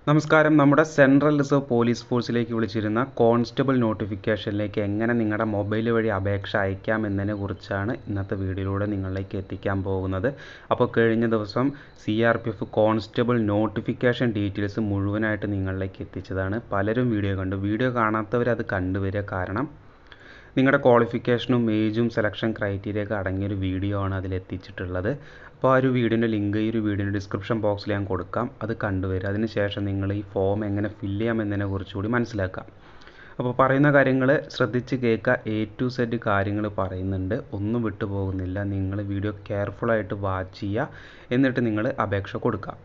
നമസ്കാരം. നമ്മുടെ central reserve police ഫോഴ്സിലേക്ക് വിളിച്ചിരുന്ന constable നോട്ടിഫിക്കേഷനിലേക്ക് എങ്ങനെ നിങ്ങളുടെ മൊബൈൽ വഴി അപേക്ഷ അയക്കാം എന്നതിനെ കുറിച്ചാണ് ഇന്നത്തെ വീഡിയോയിലൂടെ നിങ്ങളിലേക്ക് എത്തിക്കാൻ പോകുന്നത്. അപ്പോൾ കഴിഞ്ഞ ദിവസം CRPF കോൺസ്റ്റബിൾ നോട്ടിഫിക്കേഷൻ ഡീറ്റെയിൽസ് മുഴുവനായിട്ട് നിങ്ങളിലേക്ക് എത്തിച്ചതാണ്. പലരും വീഡിയോ കണ്ടു. വീഡിയോ കാണാത്തവർ അത് കണ്ടുവരിക. കാരണം നിങ്ങളുടെ ക്വാളിഫിക്കേഷനും ഏജും സെലക്ഷൻ ക്രൈറ്റീരിയ ഒക്കെ അടങ്ങിയൊരു വീഡിയോ ആണ് അതിലെത്തിച്ചിട്ടുള്ളത്. അപ്പോൾ ആ ഒരു വീഡിയോൻ്റെ ലിങ്ക് ഈ ഒരു വീഡിയോൻ്റെ ഡിസ്ക്രിപ്ഷൻ ബോക്സിൽ ഞാൻ കൊടുക്കാം. അത് കണ്ടുവരിക. അതിനുശേഷം നിങ്ങൾ ഈ ഫോം എങ്ങനെ ഫില്ല് ചെയ്യാം എന്നതിനെ കുറിച്ചുകൂടി മനസ്സിലാക്കാം. അപ്പോൾ പറയുന്ന കാര്യങ്ങൾ ശ്രദ്ധിച്ച് കേൾക്കുക. A to Z കാര്യങ്ങൾ പറയുന്നുണ്ട്. ഒന്നും വിട്ടുപോകുന്നില്ല. നിങ്ങൾ വീഡിയോ കെയർഫുള്ളായിട്ട് വാച്ച് ചെയ്യുക. എന്നിട്ട് നിങ്ങൾ അപേക്ഷ കൊടുക്കുക.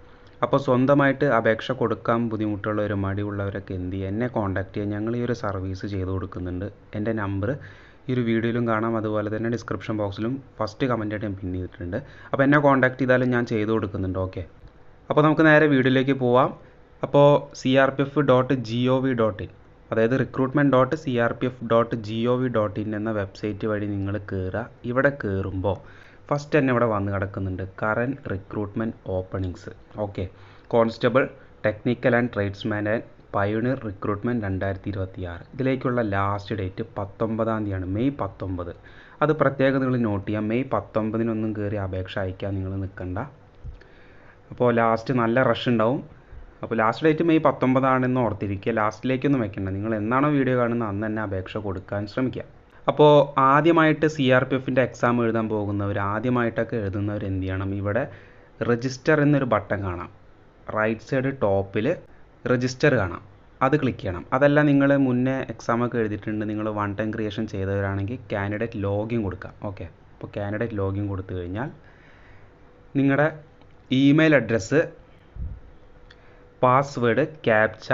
അപ്പോൾ സ്വന്തമായിട്ട് അപേക്ഷ കൊടുക്കാൻ ബുദ്ധിമുട്ടുള്ളവർ, മടിയുള്ളവരൊക്കെ എന്ത് ചെയ്യുക, എന്നെ കോൺടാക്റ്റ് ചെയ്യുക. ഞങ്ങൾ ഈ ഒരു സർവീസ് ചെയ്ത് കൊടുക്കുന്നുണ്ട്. എൻ്റെ നമ്പർ ഈ ഒരു വീഡിയോയിലും കാണാം, അതുപോലെ തന്നെ ഡിസ്ക്രിപ്ഷൻ ബോക്സിലും ഫസ്റ്റ് കമൻറ്റായിട്ട് ഞാൻ പിൻ ചെയ്തിട്ടുണ്ട്. അപ്പോൾ എന്നെ കോൺടാക്റ്റ് ചെയ്താലും ഞാൻ ചെയ്ത് കൊടുക്കുന്നുണ്ട്. ഓക്കെ, അപ്പോൾ നമുക്ക് നേരെ വീഡിയോയിലേക്ക് പോവാം. അപ്പോൾ crpf.gov.in, അതായത് recruitment.crpf.gov.in എന്ന വെബ്സൈറ്റ് വഴി നിങ്ങൾ കയറുക. ഇവിടെ കയറുമ്പോൾ ഫസ്റ്റ് തന്നെ ഇവിടെ വന്ന് കിടക്കുന്നുണ്ട് current recruitment openings. Okay, constable, technical and tradesman and pioneer recruitment 2026. ഇതിലേക്കുള്ള ലാസ്റ്റ് ഡേറ്റ് 19-ാം തീയതിയാണ്, മെയ് 19. അത് പ്രത്യേകം നിങ്ങൾ നോട്ട് ചെയ്യാം. മെയ് 19-നൊന്നും കയറി അപേക്ഷ അയക്കാൻ നിങ്ങൾ നിൽക്കണ്ട. അപ്പോൾ ലാസ്റ്റ് നല്ല റഷ് ഉണ്ടാവും. അപ്പോൾ ലാസ്റ്റ് ഡേറ്റ് മെയ് 19 ഓർത്തിരിക്കുക. ലാസ്റ്റിലേക്കൊന്നും വെക്കണ്ട. നിങ്ങൾ എന്നാണോ വീഡിയോ കാണുന്നത് അന്ന് തന്നെ അപേക്ഷ കൊടുക്കാൻ ശ്രമിക്കുക. അപ്പോൾ ആദ്യമായിട്ട് CRPFൻ്റെ എക്സാം എഴുതാൻ പോകുന്നവർ, ആദ്യമായിട്ടൊക്കെ എഴുതുന്നവർ എന്ത് ചെയ്യണം? ഇവിടെ രജിസ്റ്റർ എന്നൊരു ബട്ടൺ കാണാം. റൈറ്റ് സൈഡ് ടോപ്പിൽ രജിസ്റ്റർ കാണാം. അത് ക്ലിക്ക് ചെയ്യണം. അതല്ല നിങ്ങൾ മുന്നേ എക്സാമൊക്കെ എഴുതിയിട്ടുണ്ട്, നിങ്ങൾ വൺ ടൈം ക്രിയേഷൻ ചെയ്തവരാണെങ്കിൽ കാൻഡിഡേറ്റ് ലോഗിൻ കൊടുക്കാം. ഓക്കെ, അപ്പോൾ കാൻഡിഡേറ്റ് ലോഗിൻ കൊടുത്തു കഴിഞ്ഞാൽ നിങ്ങളുടെ ഇമെയിൽ അഡ്രസ്സ്, പാസ്വേഡ്, ക്യാപ്ച,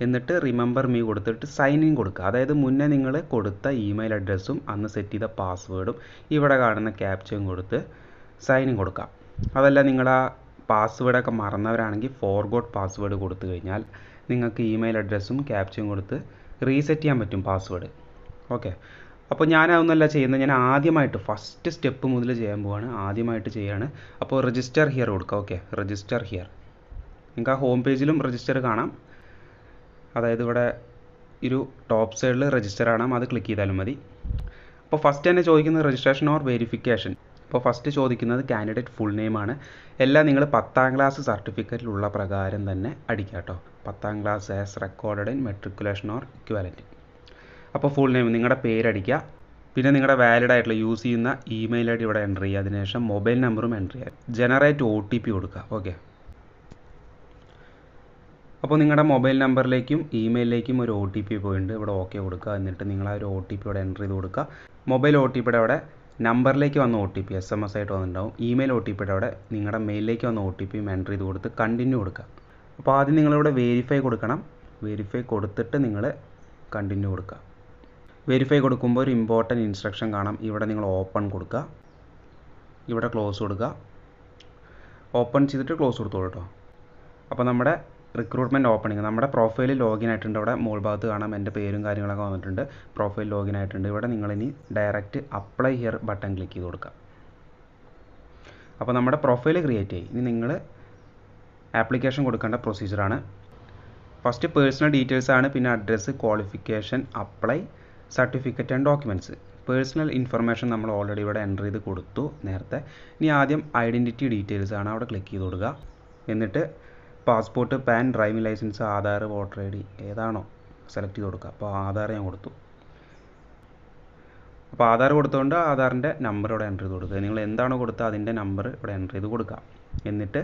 എന്നിട്ട് റിമെമ്പർ മീ കൊടുത്തിട്ട് സൈൻ ഇൻ കൊടുക്കുക. അതായത് മുന്നേ നിങ്ങൾ കൊടുത്ത ഇമെയിൽ അഡ്രസ്സും അന്ന് സെറ്റ് ചെയ്ത പാസ്വേഡും ഇവിടെ കാണുന്ന ക്യാപ്ചയും കൊടുത്ത് സൈൻ ഇൻ കൊടുക്കാം. അതല്ല നിങ്ങൾ ആ പാസ്വേഡൊക്കെ മറന്നവരാണെങ്കിൽ ഫോർഗോട്ട് പാസ്വേഡ് കൊടുത്തു കഴിഞ്ഞാൽ നിങ്ങൾക്ക് ഇമെയിൽ അഡ്രസ്സും ക്യാപ്ചയും കൊടുത്ത് റീസെറ്റ് ചെയ്യാൻ പറ്റും പാസ്വേഡ്. ഓക്കെ, അപ്പോൾ ഞാനതൊന്നുമല്ല ചെയ്യുന്നത്. ഞാൻ ആദ്യമായിട്ട് ഫസ്റ്റ് സ്റ്റെപ്പ് മുതൽ ചെയ്യാൻ പോവാണ്. ആദ്യമായിട്ട് ചെയ്യാണ്. അപ്പോൾ രജിസ്റ്റർ ഹിയർ കൊടുക്കുക. Okay, register here. നിങ്ങൾക്ക് ആ ഹോം പേജിലും രജിസ്റ്റർ കാണാം. അതായത് ഇവിടെ ഒരു ടോപ്പ് സൈഡിൽ രജിസ്റ്റർ കാണാം. അത് ക്ലിക്ക് ചെയ്താലും മതി. അപ്പോൾ ഫസ്റ്റ് തന്നെ ചോദിക്കുന്നത് രജിസ്ട്രേഷൻ ഓർ വെരിഫിക്കേഷൻ. അപ്പോൾ ഫസ്റ്റ് ചോദിക്കുന്നത് കാൻഡിഡേറ്റ് ഫുൾ നെയിമാണ്. എല്ലാം നിങ്ങൾ 10ാം ക്ലാസ് സർട്ടിഫിക്കറ്റിലുള്ള പ്രകാരം തന്നെ അടിക്കുക കേട്ടോ. 10ാം class as recorded in matriculation or equivalent. അപ്പോൾ ഫുൾ നെയിം, നിങ്ങളുടെ പേരടിക്കുക. പിന്നെ നിങ്ങളുടെ വാലിഡ് ആയിട്ടുള്ള യൂസ് ചെയ്യുന്ന ഇമെയിൽ ID ഇവിടെ എൻ്റർ ചെയ്യുക. അതിനുശേഷം മൊബൈൽ നമ്പറും എൻ്റർ ചെയ്യുക. ജനറേറ്റ് OTP കൊടുക്കുക. ഓക്കെ, അപ്പോൾ നിങ്ങളുടെ മൊബൈൽ നമ്പറിലേക്കും ഇമെയിലിലേക്കും ഒരു OTP പോയിട്ടുണ്ട്. ഇവിടെ ഓക്കെ കൊടുക്കുക. എന്നിട്ട് നിങ്ങൾ ആ ഒരു OTP ഇവിടെ എൻ്റർ ചെയ്ത് കൊടുക്കുക. മൊബൈൽ OTPയുടെ അവിടെ നമ്പറിലേക്ക് വന്ന OTP SMS ആയിട്ട് വന്നിട്ടുണ്ടാവും. ഇമെയിൽ OTPയുടെ അവിടെ നിങ്ങളുടെ മെയിലിലേക്ക് വന്ന OTP എൻ്റർ ചെയ്ത് കൊടുത്ത് കണ്ടിന്യൂ കൊടുക്കുക. അപ്പോൾ ആദ്യം നിങ്ങളിവിടെ വെരിഫൈ കൊടുക്കണം. വെരിഫൈ കൊടുത്തിട്ട് നിങ്ങൾ കണ്ടിന്യൂ കൊടുക്കുക. വെരിഫൈ കൊടുക്കുമ്പോൾ ഒരു ഇമ്പോർട്ടൻറ്റ് ഇൻസ്ട്രക്ഷൻ കാണാം. ഇവിടെ നിങ്ങൾ ഓപ്പൺ കൊടുക്കുക. ഇവിടെ ക്ലോസ് കൊടുക്കുക. ഓപ്പൺ ചെയ്തിട്ട് ക്ലോസ് കൊടുത്തോളൂ കേട്ടോ. അപ്പോൾ നമ്മുടെ റിക്രൂട്ട്മെൻറ്റ് ഓപ്പണിങ്, നമ്മുടെ പ്രൊഫൈൽ ലോഗിൻ ആയിട്ടുണ്ട്. ഇവിടെ മുകൾ ഭാഗത്ത് കാണാം എൻ്റെ പേരും കാര്യങ്ങളൊക്കെ വന്നിട്ടുണ്ട്. പ്രൊഫൈൽ ലോഗിൻ ആയിട്ടുണ്ട്. ഇവിടെ നിങ്ങളിനി direct apply here button click ചെയ്ത് കൊടുക്കുക. അപ്പോൾ നമ്മുടെ പ്രൊഫൈൽ ക്രിയേറ്റ് ചെയ്യും. ഇനി നിങ്ങൾ ആപ്ലിക്കേഷൻ കൊടുക്കേണ്ട പ്രൊസീജിയറാണ്. ഫസ്റ്റ് പേഴ്സണൽ ഡീറ്റെയിൽസ് ആണ്, പിന്നെ address, qualification, apply, certificate and documents. Personal information നമ്മൾ ഓൾറെഡി ഇവിടെ എൻ്റർ ചെയ്ത് കൊടുത്തു നേരത്തെ. ഇനി ആദ്യം ഐഡൻറ്റിറ്റി ഡീറ്റെയിൽസ് ആണ്, അവിടെ ക്ലിക്ക് ചെയ്ത് കൊടുക്കുക. എന്നിട്ട് passport, PAN, driving licence, Aadhaar, voter ID ഏതാണോ സെലക്ട് ചെയ്ത് കൊടുക്കുക. അപ്പോൾ ആധാർ ഞാൻ കൊടുത്തു. അപ്പോൾ ആധാർ കൊടുത്തുകൊണ്ട് ആധാറിൻ്റെ നമ്പർ ഇവിടെ എൻ്റർ ചെയ്ത് കൊടുക്കുക. നിങ്ങൾ എന്താണോ കൊടുത്തത് അതിൻ്റെ നമ്പർ ഇവിടെ എൻ്റർ ചെയ്ത് കൊടുക്കുക. എന്നിട്ട്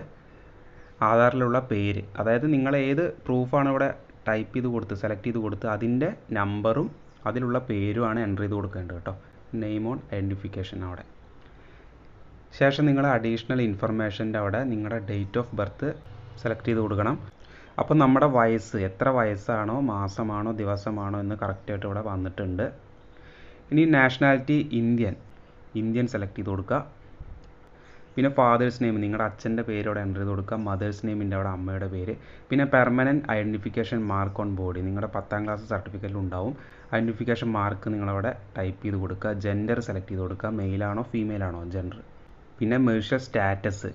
ആധാറിലുള്ള പേര്, അതായത് നിങ്ങൾ ഏത് പ്രൂഫാണ് ഇവിടെ ടൈപ്പ് ചെയ്ത് കൊടുത്ത് സെലക്ട് ചെയ്ത് കൊടുത്ത് അതിൻ്റെ നമ്പറും അതിലുള്ള പേരുമാണ് എൻ്റർ ചെയ്ത് കൊടുക്കേണ്ടത് കേട്ടോ. നെയിം ഓൺ ഐഡൻറ്റിഫിക്കേഷൻ അവിടെ. ശേഷം നിങ്ങൾ അഡീഷണൽ ഇൻഫർമേഷൻ്റെ അവിടെ നിങ്ങളുടെ ഡേറ്റ് ഓഫ് ബർത്ത് സെലക്ട് ചെയ്ത് കൊടുക്കണം. അപ്പോൾ നമ്മുടെ വയസ്സ്, എത്ര വയസ്സാണോ, മാസമാണോ, ദിവസമാണോ എന്ന് കറക്റ്റായിട്ട് ഇവിടെ വന്നിട്ടുണ്ട്. ഇനി നാഷണാലിറ്റി ഇന്ത്യൻ സെലക്ട് ചെയ്ത് കൊടുക്കുക. പിന്നെ ഫാദേഴ്സ് നെയിം, നിങ്ങളുടെ അച്ഛൻ്റെ പേര് അവിടെ എൻ്റർ ചെയ്ത് കൊടുക്കുക. മദേഴ്സ് നെയിമിൻ്റെ അവിടെ അമ്മയുടെ പേര്. പിന്നെ permanent identification mark on body, നിങ്ങളുടെ 10ാം ക്ലാസ് സർട്ടിഫിക്കറ്റിൽ ഉണ്ടാവും. ഐഡൻറ്റിഫിക്കേഷൻ മാർക്ക് നിങ്ങളവിടെ ടൈപ്പ് ചെയ്ത് കൊടുക്കുക. ജെൻഡർ സെലക്ട് ചെയ്ത് കൊടുക്കുക. മെയിലാണോ ഫീമെയിലാണോ ജെൻഡർ. പിന്നെ marital status,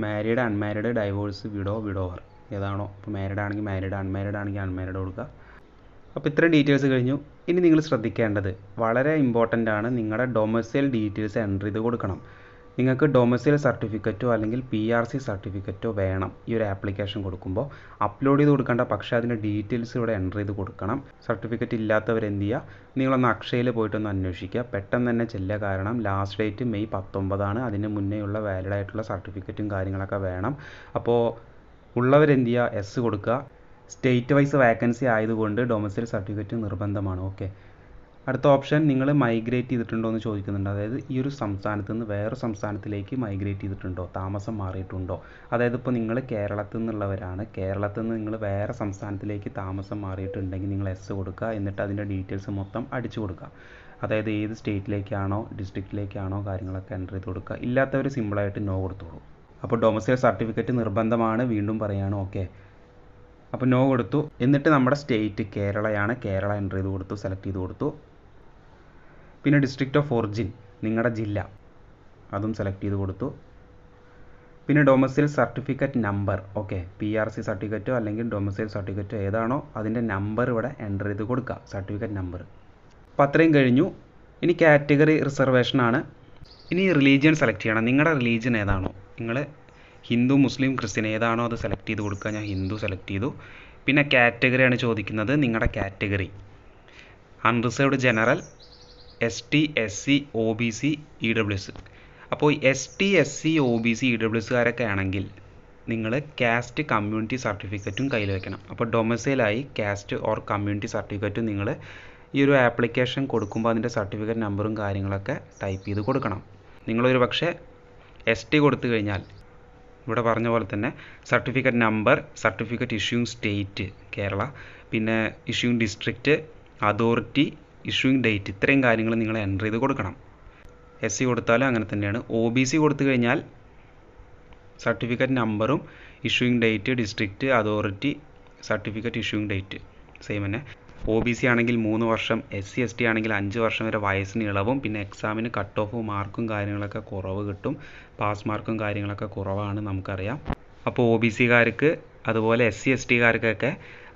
married, unmarried, divorce, widow, widower ഏതാണോ. ഇപ്പോൾ മാരീഡ് ആണെങ്കിൽ മാരീഡ്, അൺമാരീഡ് ആണെങ്കിൽ അൺമാരീഡ് കൊടുക്കുക. അപ്പോൾ ഇത്രയും ഡീറ്റെയിൽസ് കഴിഞ്ഞു. ഇനി നിങ്ങൾ ശ്രദ്ധിക്കേണ്ടത് വളരെ ഇമ്പോർട്ടൻ്റ് ആണ്, നിങ്ങളുടെ ഡൊമസൈൽ ഡീറ്റെയിൽസ് എൻ്റർ ചെയ്ത് കൊടുക്കണം. നിങ്ങൾക്ക് ഡൊമസൈൽ സർട്ടിഫിക്കറ്റോ അല്ലെങ്കിൽ PRC സർട്ടിഫിക്കറ്റോ വേണം ഈ ഒരു ആപ്ലിക്കേഷൻ കൊടുക്കുമ്പോൾ. അപ്ലോഡ് ചെയ്ത് കൊടുക്കേണ്ട, പക്ഷേ അതിൻ്റെ ഡീറ്റെയിൽസ് ഇവിടെ എൻ്റർ ചെയ്ത് കൊടുക്കണം. സർട്ടിഫിക്കറ്റ് ഇല്ലാത്തവർ എന്ത് ചെയ്യുക, നിങ്ങളൊന്ന് അക്ഷയയിൽ പോയിട്ടൊന്ന് അന്വേഷിക്കുക. പെട്ടെന്ന് തന്നെ ചെല്ലുക, കാരണം ലാസ്റ്റ് ഡേറ്റ് മെയ് 19 അതിന് മുന്നേയുള്ള വാലിഡ് ആയിട്ടുള്ള സർട്ടിഫിക്കറ്റും കാര്യങ്ങളൊക്കെ വേണം. അപ്പോൾ ഉള്ളവരെന്ത് ചെയ്യുക, എസ് കൊടുക്കുക. സ്റ്റേറ്റ് വൈസ് വാക്കൻസി ആയതുകൊണ്ട് ഡൊമസൈൽ സർട്ടിഫിക്കറ്റ് നിർബന്ധമാണ്. ഓക്കെ. അടുത്ത ഓപ്ഷൻ, നിങ്ങൾ മൈഗ്രേറ്റ് ചെയ്തിട്ടുണ്ടോ എന്ന് ചോദിക്കുന്നുണ്ട്. അതായത് ഈ ഒരു സംസ്ഥാനത്ത് നിന്ന് വേറെ സംസ്ഥാനത്തിലേക്ക് മൈഗ്രേറ്റ് ചെയ്തിട്ടുണ്ടോ, താമസം മാറിയിട്ടുണ്ടോ. അതായത് ഇപ്പോൾ നിങ്ങൾ കേരളത്തിൽ നിന്നുള്ളവരാണ്, കേരളത്തിൽ നിന്ന് നിങ്ങൾ വേറെ സംസ്ഥാനത്തിലേക്ക് താമസം മാറിയിട്ടുണ്ടെങ്കിൽ നിങ്ങൾ എസ് കൊടുക്കുക. എന്നിട്ട് അതിൻ്റെ ഡീറ്റെയിൽസ് മൊത്തം അടിച്ചു കൊടുക്കുക. അതായത് ഏത് സ്റ്റേറ്റിലേക്കാണോ ഡിസ്ട്രിക്റ്റിലേക്കാണോ കാര്യങ്ങളൊക്കെ എൻ്റർ ചെയ്ത് കൊടുക്കുക. ഇല്ലാത്തവർ സിമ്പിളായിട്ട് നോ കൊടുത്തോളൂ. അപ്പോൾ ഡൊമസൈൽ സർട്ടിഫിക്കറ്റ് നിർബന്ധമാണ്, വീണ്ടും പറയുകയാണ്. ഓക്കെ. അപ്പോൾ നോ കൊടുത്തു. എന്നിട്ട് നമ്മുടെ സ്റ്റേറ്റ് കേരളയാണ്, കേരള എൻ്റർ ചെയ്ത് കൊടുത്തു, സെലക്ട് ചെയ്ത് കൊടുത്തു. പിന്നെ ഡിസ്ട്രിക്റ്റ് ഓഫ് ഒറിജിൻ, നിങ്ങളുടെ ജില്ല, അതും സെലക്ട് ചെയ്ത് കൊടുത്തു. പിന്നെ domicile certificate number, okay, PRC സർട്ടിഫിക്കറ്റോ അല്ലെങ്കിൽ ഡൊമസൈൽ സർട്ടിഫിക്കറ്റോ ഏതാണോ അതിൻ്റെ നമ്പർ ഇവിടെ എൻ്റർ ചെയ്ത് കൊടുക്കുക, സർട്ടിഫിക്കറ്റ് നമ്പർ. അപ്പോൾ അത്രയും കഴിഞ്ഞു. ഇനി കാറ്റഗറി റിസർവേഷനാണ്. ഇനി റിലീജിയൻ സെലക്ട് ചെയ്യണം. നിങ്ങളുടെ റിലീജിയൻ ഏതാണോ, നിങ്ങൾ ഹിന്ദു, മുസ്ലിം, ക്രിസ്ത്യൻ ഏതാണോ അത് സെലക്ട് ചെയ്ത് കൊടുക്കുക. ഞാൻ ഹിന്ദു സെലക്ട് ചെയ്തു. പിന്നെ കാറ്റഗറിയാണ് ചോദിക്കുന്നത്. നിങ്ങളുടെ category unreserved, general, ST, SC, OBC, EWS. അപ്പോൾ ST, SC, OBC, EWSകാരൊക്കെ ആണെങ്കിൽ നിങ്ങൾ കാസ്റ്റ് കമ്മ്യൂണിറ്റി സർട്ടിഫിക്കറ്റും കയ്യിൽ വെക്കണം. അപ്പോൾ ഡൊമസൈലായി കാസ്റ്റ് ഓർ കമ്മ്യൂണിറ്റി സർട്ടിഫിക്കറ്റും നിങ്ങൾ ഈ ഒരു ആപ്ലിക്കേഷൻ കൊടുക്കുമ്പോൾ അതിൻ്റെ സർട്ടിഫിക്കറ്റ് നമ്പറും കാര്യങ്ങളൊക്കെ ടൈപ്പ് ചെയ്ത് കൊടുക്കണം. നിങ്ങളൊരു പക്ഷേ ST കൊടുത്തു കഴിഞ്ഞാൽ ഇവിടെ പറഞ്ഞ പോലെ തന്നെ certificate number, certificate issuing state Kerala, പിന്നെ issuing district, authority, issuing date, ഇത്രയും കാര്യങ്ങൾ നിങ്ങൾ എൻ്റർ ചെയ്ത് കൊടുക്കണം. SC കൊടുത്താലും അങ്ങനെ തന്നെയാണ്. OBC കൊടുത്തു കഴിഞ്ഞാൽ സർട്ടിഫിക്കറ്റ് നമ്പറും issuing date, district, authority, certificate issuing date same തന്നെ. OBC ആണെങ്കിൽ 3 വർഷം, SC ST ആണെങ്കിൽ 5 വർഷം വരെ വയസ്സിന് ഇളവും, പിന്നെ എക്സാമിന് കട്ട് ഓഫ് മാർക്കും കാര്യങ്ങളൊക്കെ കുറവ് കിട്ടും. പാസ് മാർക്കും കാര്യങ്ങളൊക്കെ കുറവാണ്, നമുക്കറിയാം. അപ്പോൾ OBCകാർക്ക് അതുപോലെ SC STകാർക്കൊക്കെ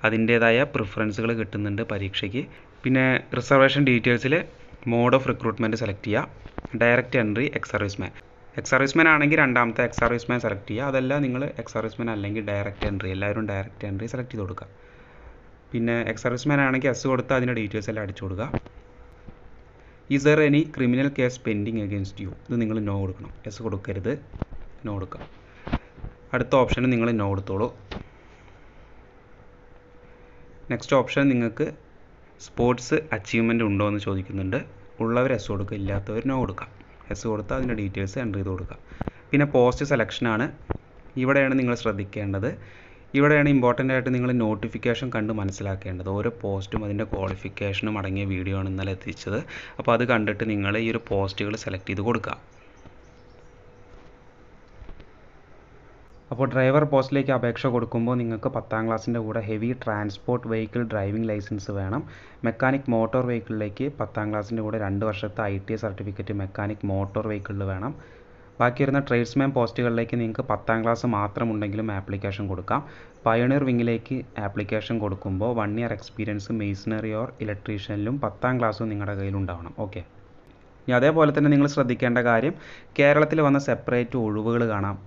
അതിൻ്റേതായ പ്രിഫറൻസുകൾ കിട്ടുന്നുണ്ട് പരീക്ഷയ്ക്ക്. പിന്നെ റിസർവേഷൻ ഡീറ്റെയിൽസിൽ മോഡ് ഓഫ് റിക്രൂട്ട്മെൻറ്റ് സെലക്ട് ചെയ്യുക. Direct entry, ex serviceman. Ex serviceman ആണെങ്കിൽ രണ്ടാമത്തെ എക്സ് സർവീസ്മാൻ സെലക്ട് ചെയ്യുക. അതല്ല നിങ്ങൾ എക്സ് സർവീസ്മാൻ അല്ലെങ്കിൽ ഡയറക്റ്റ് എൻട്രി, എല്ലാവരും ഡയറക്റ്റ് എൻട്രി സെലക്ട് ചെയ്ത് കൊടുക്കുക. പിന്നെ എക്സ് സർവീസ്മാൻ ആണെങ്കിൽ എസ് കൊടുത്ത് അതിൻ്റെ ഡീറ്റെയിൽസ് എല്ലാം അടിച്ചു കൊടുക്കുക. Is there any criminal case pending against U, ഇത് നിങ്ങൾ നോ കൊടുക്കണം. എസ് കൊടുക്കരുത്, നോ കൊടുക്കുക. അടുത്ത ഓപ്ഷന് നിങ്ങൾ നോ കൊടുത്തോളൂ. നെക്സ്റ്റ് ഓപ്ഷൻ, നിങ്ങൾക്ക് സ്പോർട്സ് അച്ചീവ്മെൻ്റ് ഉണ്ടോ എന്ന് ചോദിക്കുന്നുണ്ട്. ഉള്ളവർ എസ് കൊടുക്കുക, ഇല്ലാത്തവർ നോ കൊടുക്കുക. എസ് കൊടുത്താൽ അതിൻ്റെ ഡീറ്റെയിൽസ് എൻ്റർ ചെയ്ത് കൊടുക്കുക. പിന്നെ പോസ്റ്റ് സെലക്ഷനാണ്. ഇവിടെയാണ് നിങ്ങൾ ശ്രദ്ധിക്കേണ്ടത്. ഇവിടെയാണ് ഇമ്പോർട്ടൻ്റ് ആയിട്ട് നിങ്ങൾ നോട്ടിഫിക്കേഷൻ കണ്ട് മനസ്സിലാക്കേണ്ടത്. ഓരോ പോസ്റ്റും അതിൻ്റെ ക്വാളിഫിക്കേഷനും അടങ്ങിയ വീഡിയോ ആണ് ഇന്നലെ എത്തിച്ചത്. അപ്പോൾ അത് കണ്ടിട്ട് നിങ്ങൾ ഈ ഒരു പോസ്റ്റുകൾ സെലക്ട് ചെയ്ത് കൊടുക്കുക. അപ്പോൾ ഡ്രൈവർ പോസ്റ്റിലേക്ക് അപേക്ഷ കൊടുക്കുമ്പോൾ നിങ്ങൾക്ക് 10ാം ക്ലാസ്സിൻ്റെ കൂടെ heavy transport vehicle driving licence വേണം. മെക്കാനിക് മോട്ടോർ വെഹിക്കിളിലേക്ക് 10ാം ക്ലാസ്സിൻ്റെ കൂടെ 2 വർഷത്തെ ITI സർട്ടിഫിക്കറ്റ് മെക്കാനിക് മോട്ടോർ വെഹിക്കിളിൽ വേണം. ബാക്കി വരുന്ന ട്രേഡ്സ്മാൻ പോസ്റ്റുകളിലേക്ക് നിങ്ങൾക്ക് 10ാം ക്ലാസ് മാത്രം ഉണ്ടെങ്കിലും ആപ്ലിക്കേഷൻ കൊടുക്കാം. പയണിയർ വിങ്ങിലേക്ക് ആപ്ലിക്കേഷൻ കൊടുക്കുമ്പോൾ 1 ഇയർ എക്സ്പീരിയൻസ് മെയ്സണറി ഓർ ഇലക്ട്രീഷ്യനിലും 10ാം ക്ലാസ്സും നിങ്ങളുടെ കയ്യിലുണ്ടാവണം. ഓക്കെ. ഇനി അതേപോലെ തന്നെ നിങ്ങൾ ശ്രദ്ധിക്കേണ്ട കാര്യം, കേരളത്തിൽ വന്ന സെപ്പറേറ്റ് ഒഴിവുകൾ കാണാം.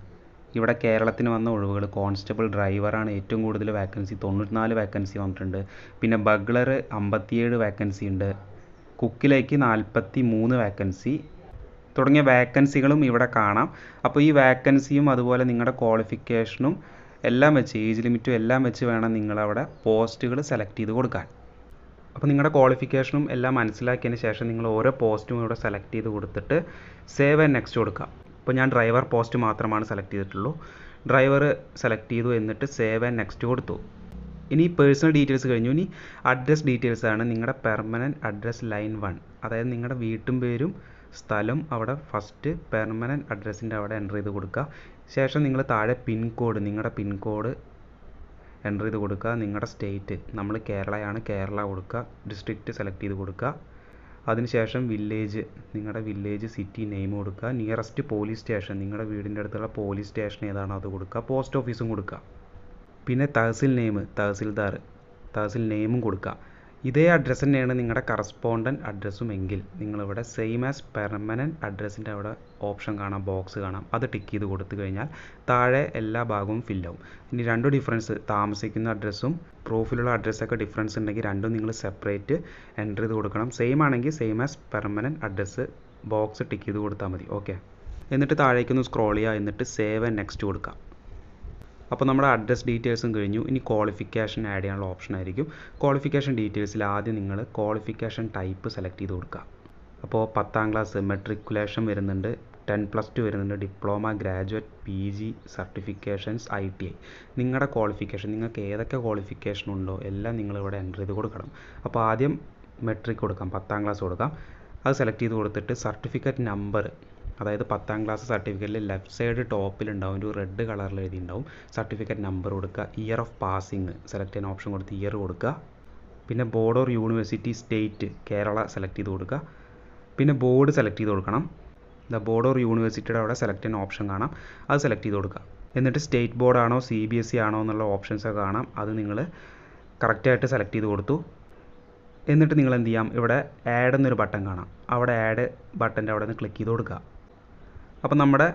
ഇവിടെ കേരളത്തിന് വന്ന ഒഴിവുകൾ കോൺസ്റ്റബിൾ ഡ്രൈവറാണ് ഏറ്റവും കൂടുതൽ വാക്കൻസി, 94 വാക്കൻസി വന്നിട്ടുണ്ട്. പിന്നെ ബഗ്ലർ 57 വാക്കൻസി ഉണ്ട്. കുക്കിലേക്ക് 43 വാക്കൻസി തുടങ്ങിയ വാക്കൻസികളും ഇവിടെ കാണാം. അപ്പോൾ ഈ വാക്കൻസിയും അതുപോലെ നിങ്ങളുടെ ക്വാളിഫിക്കേഷനും എല്ലാം വെച്ച്, ഏജ് ലിമിറ്റും എല്ലാം വെച്ച് വേണം നിങ്ങളവിടെ പോസ്റ്റുകൾ സെലക്ട് ചെയ്ത് കൊടുക്കാൻ. അപ്പോൾ നിങ്ങളുടെ ക്വാളിഫിക്കേഷനും എല്ലാം മനസ്സിലാക്കിയതിന് ശേഷം നിങ്ങൾ ഓരോ പോസ്റ്റും ഇവിടെ സെലക്ട് ചെയ്ത് കൊടുത്തിട്ട് സേവ് ആൻഡ് നെക്സ്റ്റ് കൊടുക്കുക. ഇപ്പോൾ ഞാൻ ഡ്രൈവർ പോസ്റ്റ് മാത്രമാണ് സെലക്ട് ചെയ്തിട്ടുള്ളൂ. ഡ്രൈവർ സെലക്ട് ചെയ്തു, എന്നിട്ട് സേവ് ആൻഡ് നെക്സ്റ്റ് കൊടുത്തു. ഇനി പേഴ്സണൽ ഡീറ്റെയിൽസ് കഴിഞ്ഞു. ഇനി അഡ്രസ് ഡീറ്റെയിൽസ് ആണ്. നിങ്ങളുടെ പെർമനൻറ്റ് അഡ്രസ് ലൈൻ 1, അതായത് നിങ്ങളുടെ വീട്ടും പേരും സ്ഥലം അവിടെ ഫസ്റ്റ് പെർമനൻറ്റ് അഡ്രസ്സിൻ്റെ അവിടെ എൻ്റർ ചെയ്ത് കൊടുക്കുക. ശേഷം നിങ്ങൾ താഴെ പിൻകോഡ്, നിങ്ങളുടെ പിൻകോഡ് എൻ്റർ ചെയ്ത് കൊടുക്കുക. നിങ്ങളുടെ സ്റ്റേറ്റ്, നമ്മൾ കേരളയാണ്, കേരള കൊടുക്കുക. ഡിസ്ട്രിക്റ്റ് സെലക്ട് ചെയ്ത് കൊടുക്കുക. അതിനുശേഷം വില്ലേജ്, നിങ്ങളുടെ വില്ലേജ് സിറ്റി നെയിം കൊടുക്കുക. നിയറസ്റ്റ് പോലീസ് സ്റ്റേഷൻ, നിങ്ങളുടെ വീടിൻ്റെ അടുത്തുള്ള പോലീസ് സ്റ്റേഷൻ ഏതാണോ അത് കൊടുക്കുക. പോസ്റ്റ് ഓഫീസും കൊടുക്കുക. പിന്നെ തഹസിൽ നെയിം, തഹസിൽദാർ, തഹസിൽ നെയിമും കൊടുക്കുക. ഇതേ അഡ്രസ്സ് തന്നെയാണ് നിങ്ങളുടെ കറസ്പോണ്ടൻറ്റ് അഡ്രസ്സും എങ്കിൽ നിങ്ങളിവിടെ സെയിം ആസ് പെർമനൻറ്റ് അഡ്രസ്സിൻ്റെ അവിടെ ഓപ്ഷൻ കാണാം, ബോക്സ് കാണാം, അത് ടിക്ക് ചെയ്ത് കൊടുത്തു കഴിഞ്ഞാൽ താഴെ എല്ലാ ഭാഗവും ഫില്ലാവും. ഇനി രണ്ടും ഡിഫറൻസ്, താമസിക്കുന്ന അഡ്രസ്സും പ്രൂഫിലുള്ള അഡ്രസ്സൊക്കെ ഡിഫറൻസ് ഉണ്ടെങ്കിൽ രണ്ടും നിങ്ങൾ സെപ്പറേറ്റ് എൻ്റർ ചെയ്ത് കൊടുക്കണം. സെയിം ആണെങ്കിൽ same as permanent address box tick ചെയ്ത് കൊടുത്താൽ മതി. ഓക്കെ, എന്നിട്ട് താഴേക്കൊന്ന് സ്ക്രോൾ ചെയ്യുക, എന്നിട്ട് സേവ് ആൻഡ് നെക്സ്റ്റ് കൊടുക്കുക. അപ്പോൾ നമ്മുടെ അഡ്രസ് ഡീറ്റെയിൽസും കഴിഞ്ഞു. ഇനി ക്വാളിഫിക്കേഷൻ ആഡ് ചെയ്യാനുള്ള ഓപ്ഷൻ ആയിരിക്കും. ക്വാളിഫിക്കേഷൻ ഡീറ്റെയിൽസിൽ ആദ്യം നിങ്ങൾ ക്വാളിഫിക്കേഷൻ ടൈപ്പ് സെലക്ട് ചെയ്ത് കൊടുക്കുക. അപ്പോൾ 10ാം ക്ലാസ് മെട്രിക്കുലേഷൻ വരുന്നുണ്ട്, 10+2 വരുന്നുണ്ട്, diploma, graduate, PG, certifications, ITI. നിങ്ങളുടെ ക്വാളിഫിക്കേഷൻ, നിങ്ങൾക്ക് ഏതൊക്കെ ക്വാളിഫിക്കേഷൻ ഉണ്ടോ എല്ലാം നിങ്ങളിവിടെ എൻ്റർ ചെയ്ത് കൊടുക്കണം. അപ്പോൾ ആദ്യം മെട്രിക് കൊടുക്കാം, 10ാം ക്ലാസ് കൊടുക്കാം. അത് സെലക്ട് ചെയ്ത് കൊടുത്തിട്ട് സർട്ടിഫിക്കറ്റ് നമ്പർ, അതായത് 10ാം ക്ലാസ് സർട്ടിഫിക്കറ്റിൽ ലെഫ്റ്റ് സൈഡ് ടോപ്പിലുണ്ടാവും ഒരു റെഡ് കളറിൽ എഴുതിയിട്ടുണ്ടാവും, സർട്ടിഫിക്കറ്റ് നമ്പർ കൊടുക്കുക. ഇയർ ഓഫ് പാസിങ് സെലക്ട് ചെയ്യാൻ ഓപ്ഷൻ കൊടുത്ത് ഇയർ കൊടുക്കുക. പിന്നെ board or university, state, Kerala select ചെയ്ത് കൊടുക്കുക. പിന്നെ ബോർഡ് സെലക്ട് ചെയ്ത് കൊടുക്കണം. ബോർഡ് ഓർ യൂണിവേഴ്സിറ്റിയുടെ അവിടെ സെലക്ട് ചെയ്യുന്ന ഓപ്ഷൻ കാണാം, അത് സെലക്ട് ചെയ്ത് കൊടുക്കുക. എന്നിട്ട് സ്റ്റേറ്റ് ബോർഡാണോ CBSE ആണോ എന്നുള്ള ഓപ്ഷൻസൊക്കെ കാണാം, അത് നിങ്ങൾ കറക്റ്റായിട്ട് സെലക്ട് ചെയ്ത് കൊടുത്തു. എന്നിട്ട് നിങ്ങൾ എന്ത് ചെയ്യാം, ഇവിടെ ആഡ് എന്നൊരു ബട്ടൺ കാണാം, അവിടെ ആഡ് ബട്ടൻ്റെ അവിടെ നിന്ന് ക്ലിക്ക് ചെയ്ത് കൊടുക്കുക. അപ്പോൾ നമ്മുടെ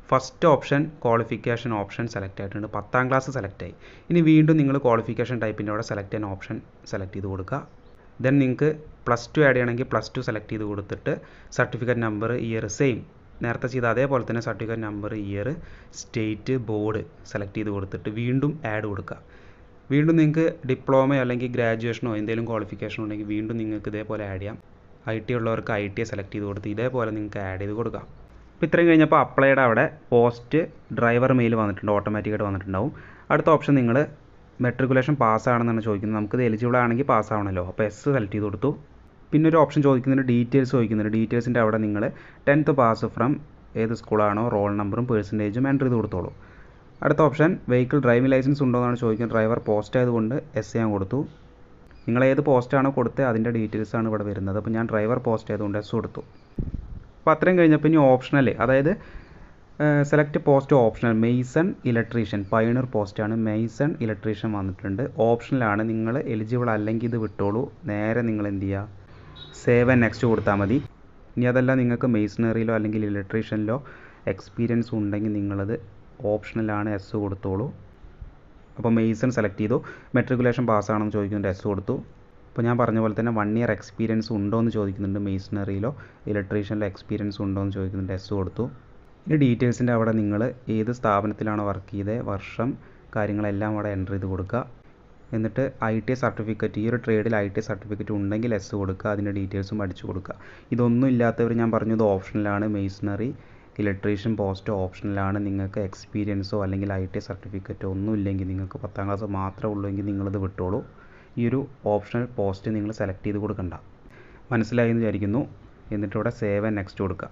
first option qualification option select ആയിട്ടുണ്ട്, 10ാം ക്ലാസ് സെലക്ട് ആയി. ഇനി വീണ്ടും നിങ്ങൾ ക്വാളിഫിക്കേഷൻ ടൈപ്പിൻ്റെ അവിടെ സെലക്ട് ചെയ്യുന്ന ഓപ്ഷൻ സെലക്ട് ചെയ്ത് കൊടുക്കുക. ദെൻ നിങ്ങൾക്ക് +2 ആഡ് ചെയ്യണമെങ്കിൽ +2 സെലക്ട് ചെയ്ത് കൊടുത്തിട്ട് സർട്ടിഫിക്കറ്റ് നമ്പർ, ഇയർ സെയിം നേരത്തെ ചെയ്ത അതേപോലെ തന്നെ certificate number, year, state, board select ചെയ്ത് കൊടുത്തിട്ട് വീണ്ടും ആഡ് കൊടുക്കുക. വീണ്ടും നിങ്ങൾക്ക് ഡിപ്ലോമയോ അല്ലെങ്കിൽ ഗ്രാജുവേഷനോ എന്തെങ്കിലും ക്വാളിഫിക്കേഷൻ ഉണ്ടെങ്കിൽ വീണ്ടും നിങ്ങൾക്ക് ഇതേപോലെ ആഡ് ചെയ്യാം. ITI ഉള്ളവർക്ക് ITI സെലക്ട് ചെയ്ത് കൊടുത്ത് ഇതേപോലെ നിങ്ങൾക്ക് ആഡ് ചെയ്ത് കൊടുക്കാം. അപ്പോൾ ഇത്രയും കഴിഞ്ഞപ്പോൾ അപ്ലൈയുടെ അവിടെ പോസ്റ്റ് ഡ്രൈവർ മെയിൽ വന്നിട്ടുണ്ട്, ഓട്ടോമാറ്റിക്കായിട്ട് വന്നിട്ടുണ്ടാവും. അടുത്ത ഓപ്ഷൻ നിങ്ങൾ മെട്രിക്കുലേഷൻ പാസ്സാണെന്നാണ് ചോദിക്കുന്നത്, നമുക്കിത് എലിജിബിൾ ആണെങ്കിൽ പാസ്സാവണമല്ലോ, അപ്പോൾ S സെലക്ട് ചെയ്ത് കൊടുത്തു. പിന്നെ ഒരു ഓപ്ഷൻ ചോദിക്കുന്നുണ്ട്, ഡീറ്റെയിൽസ് ചോദിക്കുന്നുണ്ട്. ഡീറ്റെയിൽസിൻ്റെ അവിടെ നിങ്ങൾ 10th പാസ് ഫ്രം ഏത് സ്കൂളാണോ റോൾ നമ്പറും പെർസെൻറ്റേജും എൻ്റർ ചെയ്ത് കൊടുത്തോളൂ. അടുത്ത ഓപ്ഷൻ വെഹിക്കിൾ ഡ്രൈവിംഗ് ലൈസൻസ് ഉണ്ടോ എന്നാണ് ചോദിക്കുന്നത്. ഡ്രൈവർ പോസ്റ്റ് ആയതുകൊണ്ട് S ഞാൻ കൊടുത്തു. നിങ്ങൾ ഏത് പോസ്റ്റാണോ കൊടുത്തത് അതിൻ്റെ ഡീറ്റെയിൽസാണ് ഇവിടെ വരുന്നത്. അപ്പോൾ ഞാൻ ഡ്രൈവർ പോസ്റ്റ് ആയതുകൊണ്ട് S കൊടുത്തു. അപ്പോൾ അത്രയും കഴിഞ്ഞപ്പോൾ ഇനി ഓപ്ഷണൽ, അതായത് select post optional, mason electrician, pioneer പോസ്റ്റാണ്, മെയ്സൺ ഇലക്ട്രീഷ്യൻ വന്നിട്ടുണ്ട്. ഓപ്ഷണലാണ്, നിങ്ങൾ എലിജിബിൾ അല്ലെങ്കിൽ ഇത് വിട്ടോളൂ. നേരെ നിങ്ങൾ എന്ത് ചെയ്യുക, സേവ് ആൻഡ് നെക്സ്റ്റ് കൊടുത്താൽ മതി. ഇനി അതല്ല നിങ്ങൾക്ക് മെയ്സണറിയിലോ അല്ലെങ്കിൽ ഇലക്ട്രീഷ്യനിലോ എക്സ്പീരിയൻസ് ഉണ്ടെങ്കിൽ നിങ്ങളത് ഓപ്ഷണലാണ്, S കൊടുത്തോളൂ. അപ്പോൾ മെയ്സൺ സെലക്ട് ചെയ്തു. മെട്രിക്കുലേഷൻ പാസ്സാണെന്ന് ചോദിക്കുന്നുണ്ട്, S കൊടുത്തു. അപ്പോൾ ഞാൻ പറഞ്ഞ പോലെ തന്നെ 1 ഇയർ എക്സ്പീരിയൻസ് ഉണ്ടോ എന്ന് ചോദിക്കുന്നുണ്ട്, മെയ്സണറിയിലോ ഇലക്ട്രീഷ്യനിലോ എക്സ്പീരിയൻസ് ഉണ്ടോ എന്ന് ചോദിക്കുന്നുണ്ട്, S കൊടുത്തു. ഇനി ഡീറ്റെയിൽസിൻ്റെ അവിടെ നിങ്ങൾ ഏത് സ്ഥാപനത്തിലാണോ വർക്ക് ചെയ്തത്, വർഷം, കാര്യങ്ങളെല്ലാം അവിടെ എൻ്റർ ചെയ്ത് കൊടുക്കുക. എന്നിട്ട് ITI സർട്ടിഫിക്കറ്റ്, ഈ ഒരു ട്രേഡിൽ ITI സർട്ടിഫിക്കറ്റ് ഉണ്ടെങ്കിൽ S കൊടുക്കുക, അതിൻ്റെ ഡീറ്റെയിൽസും അടിച്ചു കൊടുക്കുക. ഇതൊന്നും ഇല്ലാത്തവർ ഞാൻ പറഞ്ഞത് ഓപ്ഷനിലാണ്, മെയ്സണറി, ഇലക്ട്രീഷ്യൻ പോസ്റ്റ് ഓപ്ഷനിലാണ്. നിങ്ങൾക്ക് എക്സ്പീരിയൻസോ അല്ലെങ്കിൽ ITI സർട്ടിഫിക്കറ്റോ ഒന്നും ഇല്ലെങ്കിൽ, നിങ്ങൾക്ക് 10ാം ക്ലാസ് മാത്രമേ ഉള്ളൂ എങ്കിൽ നിങ്ങളിത് വിട്ടോളൂ. ഈ ഒരു ഓപ്ഷണൽ പോസ്റ്റ് നിങ്ങൾ സെലക്ട് ചെയ്ത് കൊടുക്കണ്ട. മനസ്സിലായി എന്ന് വിചാരിക്കുന്നു. എന്നിട്ട് ഇവിടെ സേവ് ആൻഡ് നെക്സ്റ്റ് കൊടുക്കുക.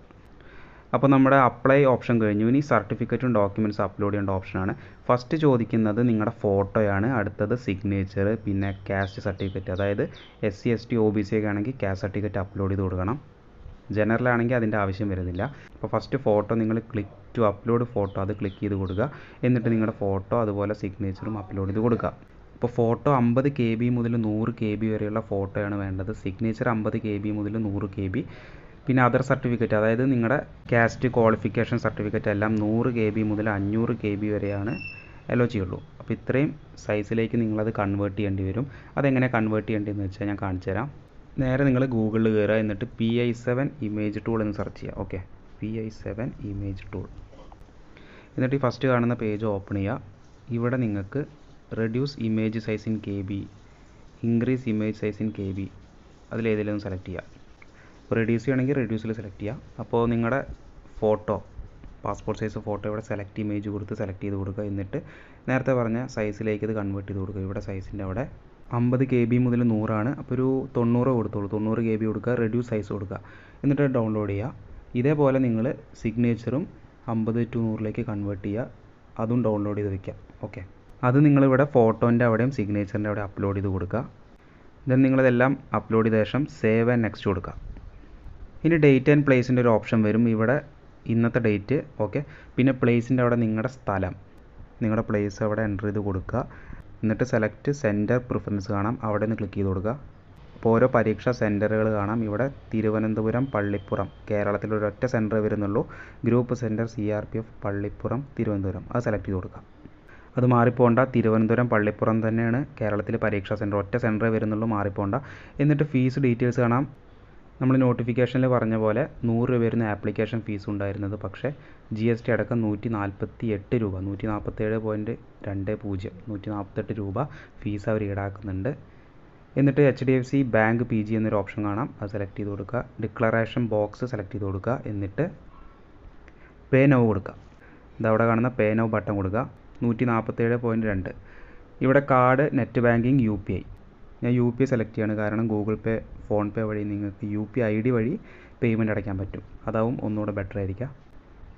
അപ്പോൾ നമ്മുടെ അപ്ലൈ ഓപ്ഷൻ കഴിഞ്ഞു. ഇനി സർട്ടിഫിക്കറ്റും ഡോക്യുമെൻറ്റ്സ് അപ്ലോഡ് ചെയ്യേണ്ട ഓപ്ഷനാണ്. ഫസ്റ്റ് ചോദിക്കുന്നത് നിങ്ങളുടെ ഫോട്ടോയാണ്, അടുത്തത് സിഗ്നേച്ചർ, പിന്നെ കാസ്റ്റ് സർട്ടിഫിക്കറ്റ്, അതായത് SC ST OBC ഒക്കെ ആണെങ്കിൽ കാസ്റ്റ് സർട്ടിഫിക്കറ്റ് അപ്ലോഡ് ചെയ്ത് കൊടുക്കണം. ജനറൽ ആണെങ്കിൽ അതിൻ്റെ ആവശ്യം വരുന്നില്ല. അപ്പോൾ ഫസ്റ്റ് ഫോട്ടോ നിങ്ങൾ ക്ലിക്ക് ടു അപ്ലോഡ് ഫോട്ടോ, അത് ക്ലിക്ക് ചെയ്ത് കൊടുക്കുക. എന്നിട്ട് നിങ്ങളുടെ ഫോട്ടോ അതുപോലെ സിഗ്നേച്ചറും അപ്ലോഡ് ചെയ്ത് കൊടുക്കുക. അപ്പോൾ ഫോട്ടോ 50 KB മുതൽ 100 KB വരെയുള്ള ഫോട്ടോയാണ് വേണ്ടത്. സിഗ്നേച്ചർ 50 KB മുതൽ 100 KB. പിന്നെ അതർ സർട്ടിഫിക്കറ്റ്, അതായത് നിങ്ങളുടെ കാസ്റ്റ്, ക്വാളിഫിക്കേഷൻ സർട്ടിഫിക്കറ്റ് എല്ലാം 100 KB മുതൽ 500 KB വരെയാണ് അലോ ചെയ്യുള്ളൂ. അപ്പോൾ ഇത്രയും സൈസിലേക്ക് നിങ്ങളത് കൺവേർട്ട് ചെയ്യേണ്ടി വരും. അതെങ്ങനെ കൺവേർട്ട് ചെയ്യേണ്ടതെന്ന് വെച്ചാൽ ഞാൻ കാണിച്ചു തരാം. നേരെ നിങ്ങൾ ഗൂഗിളിൽ കയറുക, എന്നിട്ട് PI7 ഇമേജ് ടൂൾ എന്ന് സെർച്ച് ചെയ്യുക. Okay, PI7 image tool. എന്നിട്ട് ഈ ഫസ്റ്റ് കാണുന്ന പേജ് ഓപ്പൺ ചെയ്യുക. ഇവിടെ നിങ്ങൾക്ക് reduce image size in KB, increase image size in KB, അതിലേതെങ്കിലും സെലക്ട് ചെയ്യുക. അപ്പോൾ റെഡ്യൂസ് ചെയ്യണമെങ്കിൽ റെഡ്യൂസിൽ സെലക്ട് ചെയ്യുക. അപ്പോൾ നിങ്ങളുടെ ഫോട്ടോ, പാസ്പോർട്ട് സൈസ് ഫോട്ടോ ഇവിടെ സെലക്ട് ഇമേജ് കൊടുത്ത് സെലക്ട് ചെയ്ത് കൊടുക്കുക. എന്നിട്ട് നേരത്തെ പറഞ്ഞ സൈസിലേക്ക് ഇത് കൺവേർട്ട് ചെയ്ത് കൊടുക്കുക. ഇവിടെ സൈസിൻ്റെ അവിടെ 50 KB മുതൽ 100 ആണ്. അപ്പോൾ ഒരു 90 കൊടുത്തോളൂ, 90 KB കൊടുക്കുക, റെഡ്യൂസ് സൈസ് കൊടുക്കുക. എന്നിട്ട് ഡൗൺലോഡ് ചെയ്യുക. ഇതേപോലെ നിങ്ങൾ സിഗ്നേച്ചറും 50 to 100ലേക്ക് കൺവേർട്ട് ചെയ്യുക, അതും ഡൗൺലോഡ് ചെയ്ത് വയ്ക്കുക. ഓക്കെ, അത് നിങ്ങളിവിടെ ഫോട്ടോൻ്റെ അവിടെയും സിഗ്നേച്ചറിൻ്റെ അവിടെ അപ്ലോഡ് ചെയ്ത് കൊടുക്കുക. ദെൻ നിങ്ങളിതെല്ലാം അപ്ലോഡ് ചെയ്ത ശേഷം സേവ് ആൻഡ് നെക്സ്റ്റ് കൊടുക്കുക. ഇനി ഡേറ്റ് ആൻഡ് പ്ലേസിൻ്റെ ഒരു ഓപ്ഷൻ വരും. ഇവിടെ ഇന്നത്തെ ഡേറ്റ്, ഓക്കെ, പിന്നെ പ്ലേസിൻ്റെ അവിടെ നിങ്ങളുടെ സ്ഥലം, നിങ്ങളുടെ പ്ലേസ് അവിടെ എൻ്റർ ചെയ്ത് കൊടുക്കുക. എന്നിട്ട് സെലക്ട് സെൻറ്റർ പ്രിഫറൻസ് കാണാം, അവിടെ നിന്ന് ക്ലിക്ക് ചെയ്ത് കൊടുക്കുക. അപ്പോൾ ഓരോ പരീക്ഷാ സെൻറ്ററുകൾ കാണാം. ഇവിടെ തിരുവനന്തപുരം പള്ളിപ്പുറം, കേരളത്തിൽ ഒരൊറ്റ സെൻറ്റർ വരുന്നുള്ളൂ. Group centre CRPF Pallippuram Thiruvananthapuram, അത് സെലക്ട് ചെയ്ത് കൊടുക്കുക. അത് മാറിപ്പോണ്ട, തിരുവനന്തപുരം പള്ളിപ്പുറം തന്നെയാണ് കേരളത്തിൽ പരീക്ഷാ സെൻറ്റർ, ഒറ്റ സെൻറ്ററേ വരുന്നുള്ളൂ, മാറിപ്പോണ്ട. എന്നിട്ട് ഫീസ് ഡീറ്റെയിൽസ് കാണാം. നമ്മൾ നോട്ടിഫിക്കേഷനിൽ പറഞ്ഞ പോലെ 100 രൂപ വരുന്ന ആപ്ലിക്കേഷൻ ഫീസ് ഉണ്ടായിരുന്നത്, പക്ഷേ GST അടക്കം 148 രൂപ, 147.20 148 രൂപ ഫീസ് അവർ ഈടാക്കുന്നുണ്ട്. എന്നിട്ട് HDFC ബാങ്ക് PG എന്നൊരു ഓപ്ഷൻ കാണാം, അത് സെലക്ട് ചെയ്ത് കൊടുക്കുക. ഡിക്ലറേഷൻ ബോക്സ് സെലക്ട് ചെയ്ത് കൊടുക്കുക. എന്നിട്ട് പേ നൗ കൊടുക്കുക. ഇതവിടെ കാണുന്ന പേ നൗ ബട്ടൺ കൊടുക്കുക. 147.2. ഇവിടെ കാർഡ്, നെറ്റ് ബാങ്കിങ്, UPI. ഞാൻ UPI സെലക്ട് ചെയ്യാണ്, കാരണം ഗൂഗിൾ പേ, ഫോൺ പേ വഴി നിങ്ങൾക്ക് UPI ID വഴി പേയ്മെൻറ്റ് അടയ്ക്കാൻ പറ്റും. അതാവും ഒന്നുകൂടെ ബെറ്റർ ആയിരിക്കുക.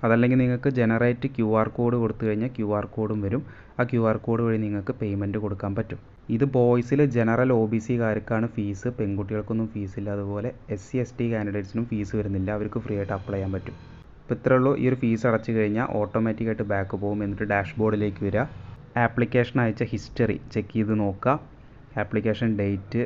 അതല്ലെങ്കിൽ നിങ്ങൾക്ക് ജനറേറ്റ് QR കോഡ് കൊടുത്തു കഴിഞ്ഞാൽ QR കോഡും വരും. ആ QR കോഡ് വഴി നിങ്ങൾക്ക് പേയ്മെൻറ്റ് കൊടുക്കാൻ പറ്റും. ഇത് ബോയ്സിൽ ജനറൽ OBCക്കാർക്കാണ് ഫീസ്, പെൺകുട്ടികൾക്കൊന്നും ഫീസില്ല. അതുപോലെ SC ST കാൻഡിഡേറ്റ്സിനും ഫീസ് വരുന്നില്ല, അവർക്ക് ഫ്രീ ആയിട്ട് അപ്ലൈ ചെയ്യാൻ പറ്റും. ഇപ്പോൾ ഇത്രേ ഉള്ളൂ. ഈ ഒരു ഫീസ് അടച്ചു കഴിഞ്ഞാൽ ഓട്ടോമാറ്റിക്കായിട്ട് ബാക്ക് പോകും. എന്നിട്ട് ഡാഷ്ബോർഡിലേക്ക് വരിക. ആപ്ലിക്കേഷൻ അയച്ച ഹിസ്റ്ററി ചെക്ക് ചെയ്ത് നോക്കുക. Application date,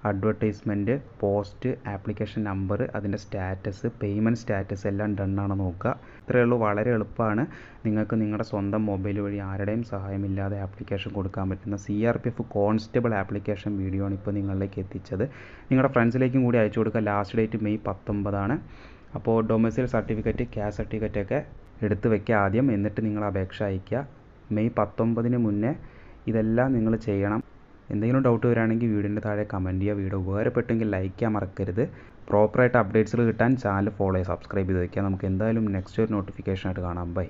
advertisement, post, application number, അതിൻ്റെ സ്റ്റാറ്റസ്, പേയ്മെൻറ്റ് സ്റ്റാറ്റസ് എല്ലാം ഡൺ ആണോ നോക്കുക. ഇത്രയേ ഉള്ളൂ. വളരെ എളുപ്പമാണ്. നിങ്ങൾക്ക് നിങ്ങളുടെ സ്വന്തം മൊബൈൽ വഴി ആരുടെയും സഹായമില്ലാതെ ആപ്ലിക്കേഷൻ കൊടുക്കാൻ പറ്റുന്ന CRPF കോൺസ്റ്റബിൾ ആപ്ലിക്കേഷൻ വീഡിയോ ആണ് ഇപ്പോൾ നിങ്ങളിലേക്ക് എത്തിച്ചത്. നിങ്ങളുടെ ഫ്രണ്ട്സിലേക്കും കൂടി അയച്ചു കൊടുക്കുക. ലാസ്റ്റ് ഡേറ്റ് May 19 അപ്പോൾ ഡൊമിസൈൽ സർട്ടിഫിക്കറ്റ്, കാസ്റ്റ് സർട്ടിഫിക്കറ്റൊക്കെ എടുത്ത് വയ്ക്കുക ആദ്യം. എന്നിട്ട് നിങ്ങൾ അപേക്ഷ അയയ്ക്കുക. May 19 മുന്നേ ഇതെല്ലാം നിങ്ങൾ ചെയ്യണം. എന്തെങ്കിലും ഡൗട്ട് വരികയാണെങ്കിൽ വീഡിയോൻ്റെ താഴെ കമൻറ്റ് ചെയ്യുക. വീഡിയോ ഉപകാരപ്പെട്ടെങ്കിൽ ലൈക്ക് ചെയ്യാൻ മറക്കരുത്. പ്രോപ്പറായിട്ട് അപ്ഡേറ്റ്സുകൾ കിട്ടാൻ ചാനൽ ഫോളോ ചെയ്യുക, സബ്സ്ക്രൈബ് ചെയ്ത് വയ്ക്കുക. നമുക്ക് എന്തായാലും നെക്സ്റ്റ് ഒരു നോട്ടിഫിക്കേഷൻ ആയിട്ട് കാണാം. ബൈ.